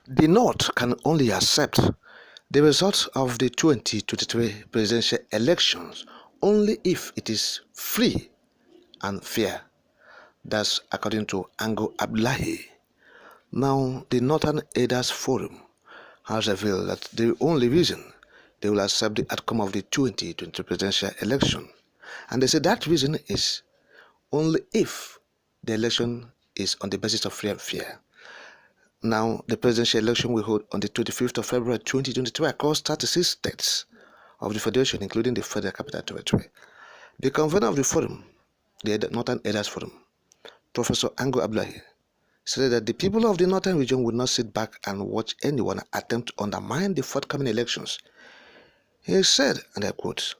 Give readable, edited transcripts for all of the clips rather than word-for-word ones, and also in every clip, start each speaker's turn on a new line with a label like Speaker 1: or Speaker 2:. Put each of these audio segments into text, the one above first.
Speaker 1: The North can only accept the results of the 2023 presidential elections only if it is free and fair. That's according to Ango Abdullahi. Now, the Northern Elders Forum has revealed that the only reason they will accept the outcome of the 2023 presidential election, and they say that reason is only if the election is on the basis of free and fair. Now, the presidential election will hold on the 25th of February 2023 across 36 states of the Federation, including the Federal Capital Territory. The convener of the forum, the Northern Elders Forum, Professor Ango Abdullahi, said that the people of the Northern region will not sit back and watch anyone attempt to undermine the forthcoming elections. He said, and I quote,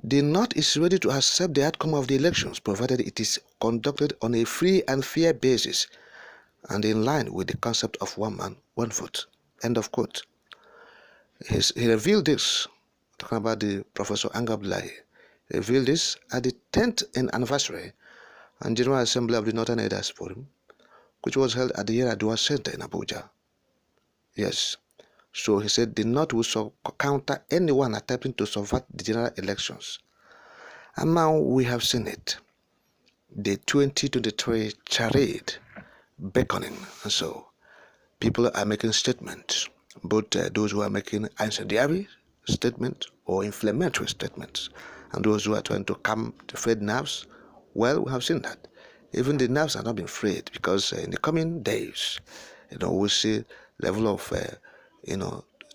Speaker 1: "The North is ready to accept the outcome of the elections provided it is conducted on a free and fair basis and in line with the concept of one man, one vote." End of quote. He revealed this, talking about the Professor Ango Abdullahi, revealed this at the 10th anniversary and General Assembly of the Northern Elders Forum, which was held at the Yaradua Center in Abuja. Yes, so he said the North will counter anyone attempting to subvert the general elections. And now we have seen it, the 2023 charade beckoning. And so people are making statements, both those who are making incendiary statements or inflammatory statements, and those who are trying to calm the frayed nerves. Well, we have seen that. Even the nerves are not being frayed because in the coming days, we'll see level of,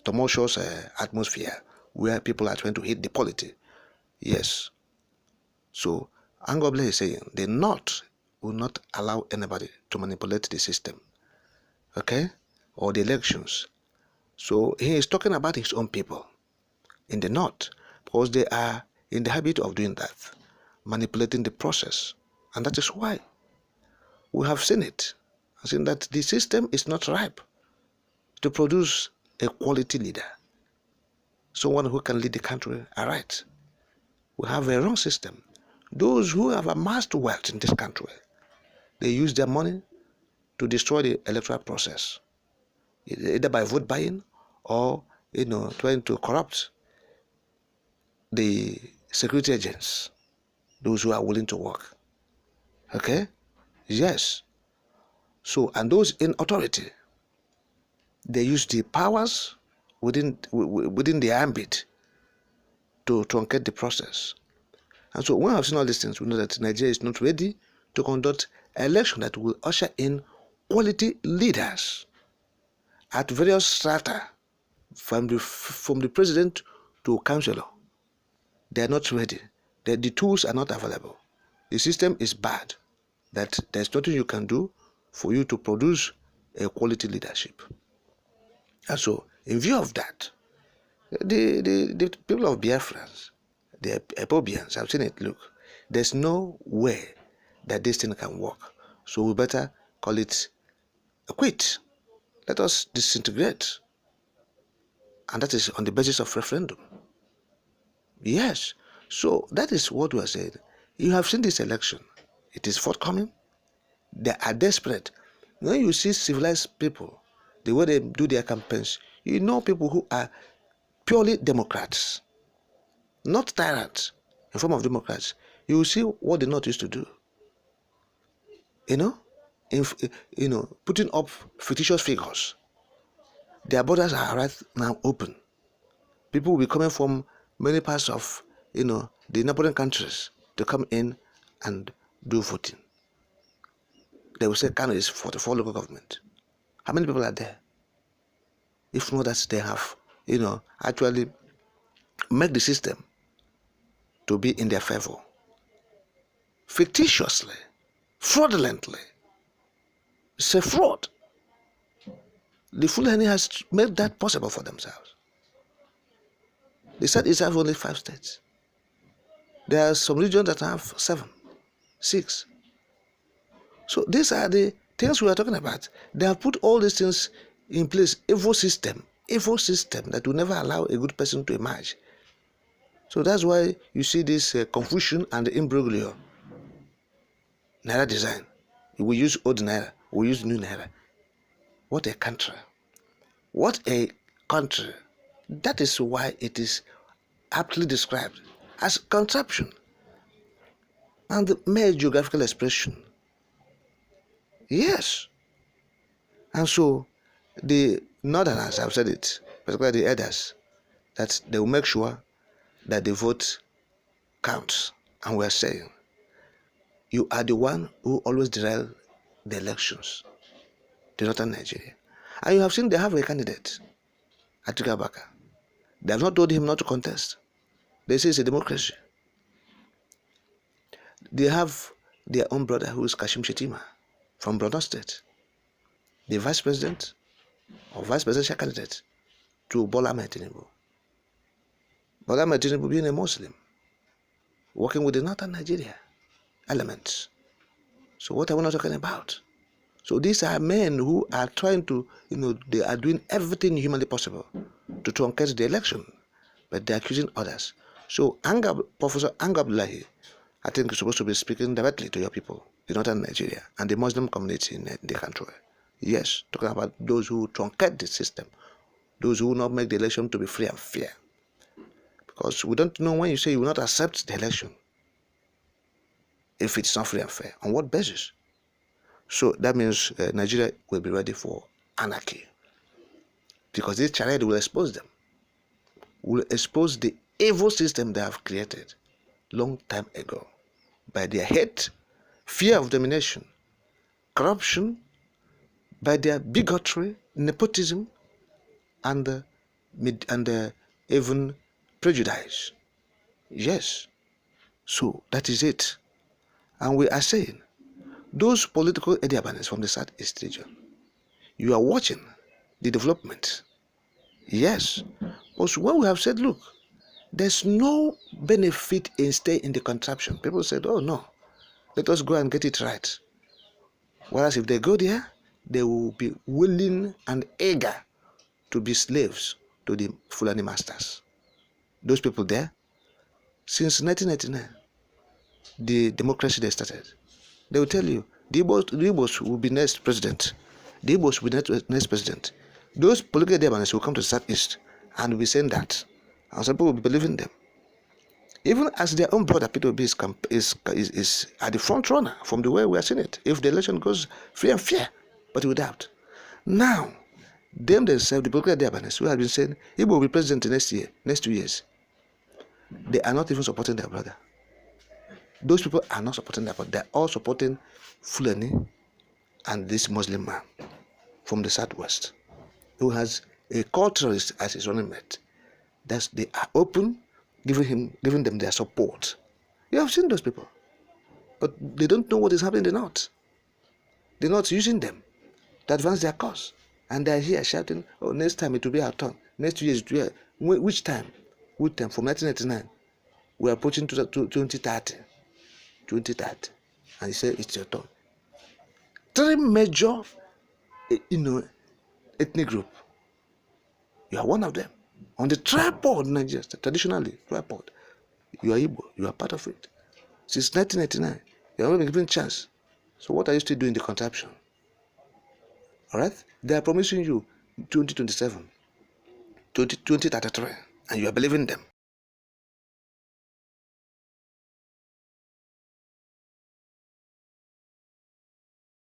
Speaker 1: tumultuous atmosphere where people are trying to hit the polity. Yes. So, Angoble is saying the North will not allow anybody to manipulate the system, okay, or the elections. So, he is talking about his own people in the North because they are in the habit of doing that, manipulating the process. And that is why we have seen it, seen that the system is not ripe to produce a quality leader, someone who can lead the country aright. We have a wrong system. Those who have amassed wealth in this country, they use their money to destroy the electoral process, either by vote buying or trying to corrupt the security agents, those who are willing to work. Okay? Yes. So, and those in authority, they use the powers within the ambit to truncate the process. And so when we have seen all these things, we know that Nigeria is not ready to conduct an election that will usher in quality leaders at various strata, from the president to councillor. They are not ready. The tools are not available. The system is bad. That there's nothing you can do for you to produce a quality leadership. And so, in view of that, the people of Biafra, the Epobians, have seen it. Look, there's no way that this thing can work. So we better call it a quit. Let us disintegrate. And that is on the basis of referendum. Yes. So that is what we are saying. You have seen this election. It is forthcoming. They are desperate. When you see civilized people, the way they do their campaigns, you know people who are purely Democrats, not tyrants in form of Democrats. You will see what the North used to do. Putting up fictitious figures. Their borders are right now open. People will be coming from many parts of, the neighboring countries to come in and do voting. They will say Kano is 44 local government. How many people are there? If not that they have, actually make the system to be in their favor. Fictitiously, fraudulently. It's a fraud. The Fulani has made that possible for themselves. They said it has only 5 states. There are some regions that have 7, 6. So these are the things we are talking about. They have put all these things in place. Evil system that will never allow a good person to emerge. So that's why you see this confusion and the imbroglio. Naira design. We use old Naira. We use new Naira. What a country. What a country. That is why it is aptly described as contraption and mere geographical expression. Yes. And so the northerners have said it, particularly the elders, that they will make sure that the vote counts. And we are saying, you are the one who always derail the elections, the northern Nigeria. And you have seen they have a candidate, Atiku Abubakar. They have not told him not to contest. They say it's a democracy. They have their own brother who is Kashim Shettima from Borno State, the vice president or vice presidential candidate to Bola Ahmed Tinubu. Bola Ahmed Tinubu being a Muslim, working with the northern Nigeria elements. So what are we not talking about? So these are men who are trying to, they are doing everything humanly possible to truncate the election, but they're accusing others. So Professor Anga Abdullahi, I think, is supposed to be speaking directly to your people in northern Nigeria and the Muslim community in the country. Yes, talking about those who truncate the system, those who will not make the election to be free and fair. Because we don't know when you say you will not accept the election if it's not free and fair. On what basis? So that means Nigeria will be ready for anarchy. Because this charade will expose them. Will expose the evil system they have created long time ago by their hate, fear of domination, corruption, by their bigotry, nepotism, and even prejudice. Yes. So that is it. And we are saying, those political Ediabanes from the Southeast region, you are watching the development. Yes. But when we have said, look, there's no benefit in staying in the contraption. People said, oh no, let us go and get it right. Whereas if they go there, they will be willing and eager to be slaves to the Fulani masters. Those people there, since 1999, the democracy they started, they will tell you, the Igbos will be next president. The Igbos will be next president. Those political Ediabanes will come to the Southeast and will be saying that. And some people will be believing them. Even as their own brother, Peter Obi, is at the front runner from the way we are seeing it, if the election goes free and fair, but without. Now, them themselves, the political Ediabanes, who have been saying, Igbo will be president next year, next 2 years, they are not even supporting their brother. Those people are not supporting their brother. They are all supporting Fulani and this Muslim man from the Southwest, who has a culturalist as his running mate. That they are open, giving them their support. You have seen those people, but they don't know what is happening in the North. The North using them to advance their cause, and they are here shouting, "Oh, next time it will be our turn. Next 2 years, which time? Which time? From 1999, we are approaching to 2030, and you say it's your turn." 3 major, ethnic group. You are one of them. On the tripod, Nigeria, traditionally, tripod. You are Igbo, you are part of it. Since 1999, you have not been given a chance. So what are you still doing the contraption? Alright? They are promising you 2027, 2033, and you are believing them.